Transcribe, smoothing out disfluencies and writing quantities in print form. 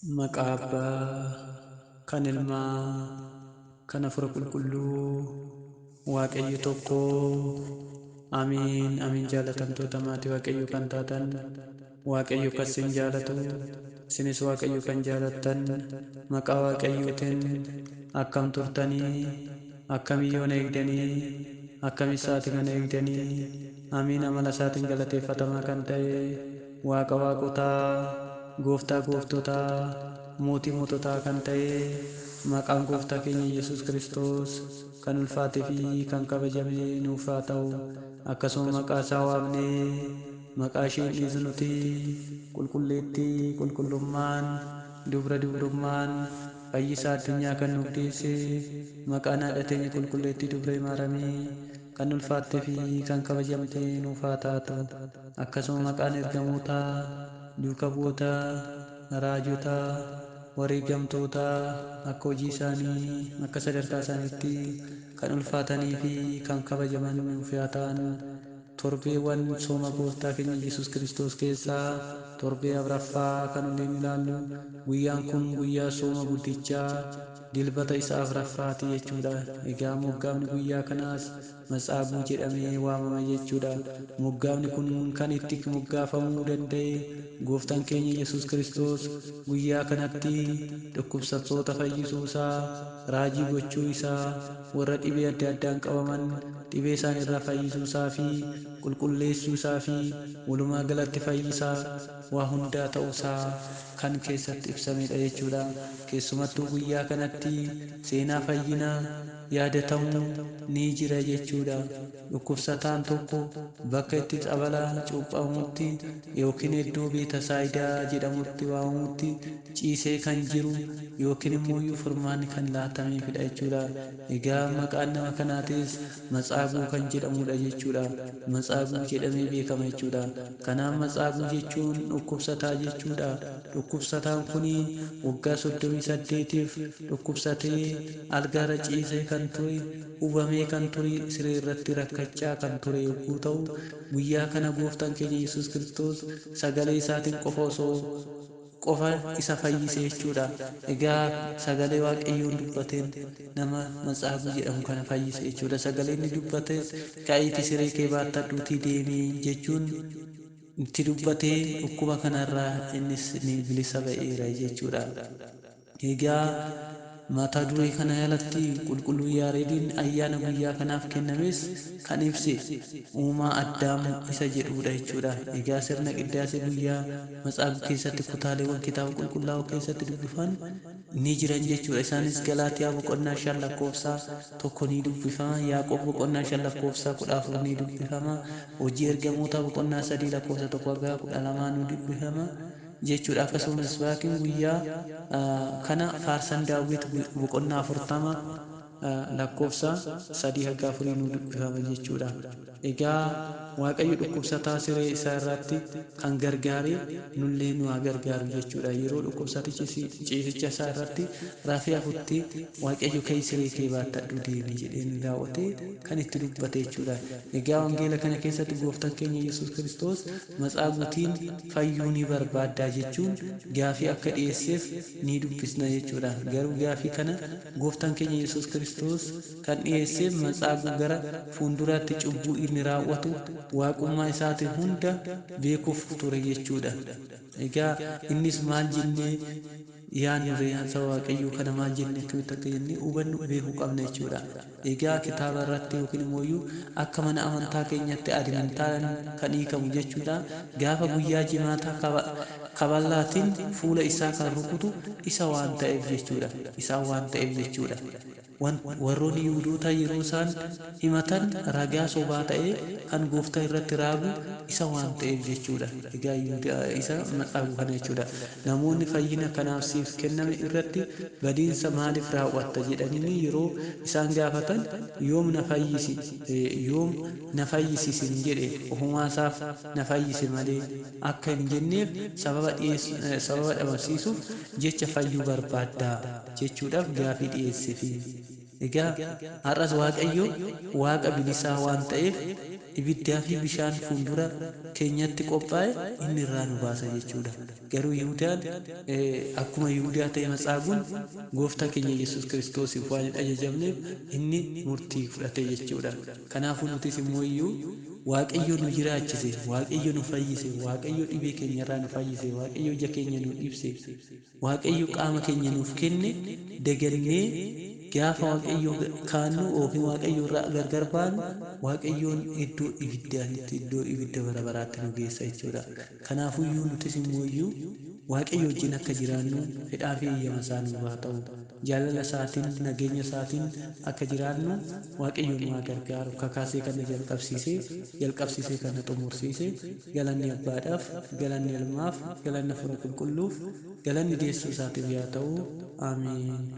Maqaa Abbaa, kan Ilmaa, kan Hafuura Qulqulluu, Waaqayyo tokkoo. Amiin. Amiin. Jaalatamtoota maatii Waaqayyo kan taatan, Waaqayyo kan isin jaalatu, isinis Waaqayyo kan jaalattan, maqaa Waaqayyootiin akkam turtanii, akkamiyyoon eegdanii, akkamis sa'aatii kana eegdanii. Amiin. Amala isaatiin galateeffatamaa kan ta'e, Waaqa waaqotaa, Gooftaa gooftotaa, mootii moototaa kan ta'e, maqaan Gooftaa keenya Yesuus Kiristoos kan ulfaatee fi kan kabajame nuuf haa ta'u. Akkasuma maqaa isaa waamnee maqaa isheen dhiisu nuti qulqulleettii qulqullummaan dubra dubrummaan fayyisaa addunyaa kan nuuf dhiyeesse maqaan haadha teenya qulqulleettii dubra maaramii kan ulfaattee fi kan kabajamte nuuf haa taatu. Akkasuma maqaan ergamootaa duuka bu'oota raajota wareegamtoota akka hojii isaanii akka sadarkaa isaaniitti kan ulfaatanii fi kan kabajaman nuuf haa ta'an. Torbeewwan sooma Gooftaa keenya Yesuus Kiristoos keessaa torbee afuraffaa kan waliin ilaallu guyyaan kun guyyaa sooma guddichaa dilbata isa afuraffaati jechuudha. Egaa moggaafni guyyaa kanaas Matsaabuu jedhamee waamama jechuudha. Moggaafni kun kan itti moggaafamuu danda'e Gooftaan keenya Yesuus Kiristoos guyyaa kanatti dhukkubsattoota fayyisuu isaa, raajii gochuu isaa, warra dhibee adda addaan qabaman dhibee isaan irraa fayyisuu isaa fi qulqulleessuu isaa fi walumaa galatti fayyisaa waa hundaa ta'uu isaa kan keessatti ibsamedha jechuudha. Keessumattuu guyyaa kanatti seenaa fayyinaa yaadatamuu ni jira jechuudha. Dhukkubsataan tokko bakka itti xabala cuuphamutti yookiin iddoo Beetasaayidaa jedhamutti waamamutti ciisee kan jiru yookiin immoo furmaanni kan laatameefidha jechuudha. Egaa maqaan nama kanaatis Matsaabuu kan jedhamudha jechuudha. Matsaabuu jedhamee beekama jechuudha. Kanaaf Matsaabuu jechuun dhukkubsataa jechuudha. Dhukkubsataan kuni waggaa 38tiif dhukkubsatee algaarra ciisee kan ture, hubamee kan ture, siree irratti rakkachaa kan ture yogguu ta'u, guyyaa kana Gooftaan keenya Yesuus Kiristoos sagalee isaatiin qofa isa fayyise jechuudha. Egaa sagalee Waaqayyoon dubbateen nama Matsaabuu jedhamu kana fayyise jechuudha. Sagalee inni dubbates ka'iitii siree kee baattadhuutii deemii jechuun itti dubbatee dhukkuba kanarraa innis ni bilisa ba'eera jechuudha. Egaa mata duree kana jalatti qulqulluu Yaareediin ayyaana guyyaa kanaaf kennames kan ibse uumaa Addaam isa jedhudha jechuudha. Egaa sirna qiddaasee guyyaa Matsaabuu keessatti kutaaleewwan kitaaba qulqullaa'oo keessatti dubbifan ni jiran jechuudha. Isaanis Galaatiyaa boqonnaa 5 lakkoofsa 1 ni dubbifama, Yaaqoob boqonnaa 5 lakkoofsa 14 ni dubbifama, Hojii Ergamootaa boqonnaa 3 lakkoofsa 1-12 ni dubbifama jechuudha. Akkasumas baakiin guyyaa kana faarsan Daawit boqonnaa 40 lakkoofsa 3-4 nu dubbifama jechuudha. Egaa Waaqayyo dhukkubsataa siree isaa irratti kan gargaare nullee nu haa gargaaru jechuudha. Yeroo dhukkubsatichi ciisicha isaa irratti rafee hafutti Waaqayyo ka'ii siree kee baattadhu deemi jedhee ni raawwate kan itti dubbate jechuudha. Egaa wangeela kana keessatti Gooftaan keenya Yesuus Kiristoos Matsaabuutiin fayyuu ni barbaaddaa jechuun gaafii akka dhiyeesseef ni dubbisna jechuudha. Garuu gaafii kana Gooftaan keenya Yesuus Kiristoos kan dhiyeesseef Matsaabuu gara fuulduraatti cubbuu inni raawwatu waaqummaa isaatiin hunda beekuuf ture jechuudha. Egaa innis maal jennee yaadnu re'aansa Waaqayyoo kana maal jennee akkamitti akka jennee hubannu beekuu qabna jechuudha. Egaa kitaaba irratti yookiin immoo akka mana amantaa keenyatti adimantaan kan hiikamu jechuudha. Gaafa guyyaa jimaataa kaballaatiin fuula isaa kan rukutu isa waan ta'eef jechuudha. Isaa waan ta'eef jechuudha. Warroonni Yihuudoota yeroo isaan himatan ragaa sobaa ta'ee kan Gooftaa irratti raagu isa waan ta'eef jechuudha. Egaa isa Matsaabuu kana jechuudha. Namoonni fayyina kanaaf siif kenname irratti badiinsa maaliif raawwatta jedhanii yeroo isaan gaafatan yoom na fayyisisin jedhe ofumaasaaf na fayyise malee akka hin jenneef sababa dhabamsiisuuf jecha fayyuu barbaaddaa jechuudhaaf gaafii dhiyeesseefi. Egaa har'as Waaqayyo Waaqa bilisaa waan ta'eef ibiddaa fi bishaan fuuldura keenyatti qophaa'e inni irraa nu baasa jechuudha. Garuu Yihuudaan akkuma Yihuudaa ta'e Matsaaguun gooftaa keenya Yesuus Kiristoosiif waan hin ajajamneef inni murtii fudhate jechuudha. Kanaafuu nutis immoo iyyuu Waaqayyo nu jiraachise, Waaqayyo nu fayyise, Waaqayyo dhibee keenya irraa nu fayyise, Waaqayyo ija keenya nu ibse, Waaqayyo qaama keenya nuuf kenne dagannee gaafa Waaqayyo kaannu yookiin Waaqayyo irraa gargar baanu Waaqayyoon iddoo ibiddaanitti iddoo ibidda bara baraatti nu geessa jechuudha. Kanaafuu iyyuu nutis immoo iyyuu Waaqayyo wajjin akka jiraannu fedhaa fi eeyyama isaa nuuf haa ta'u. Jaalala isaatiin nageenya isaatiin akka jiraannu Waaqayyo nu haa gargaaru. Kakaasee kana jalqabsiisee kana xumursiise galanni Abbaadhaaf, galanni Ilmaaf, galanni Hafuura Qulqulluuf, galanni deessuu isaatiif haa ta'u. Ameen.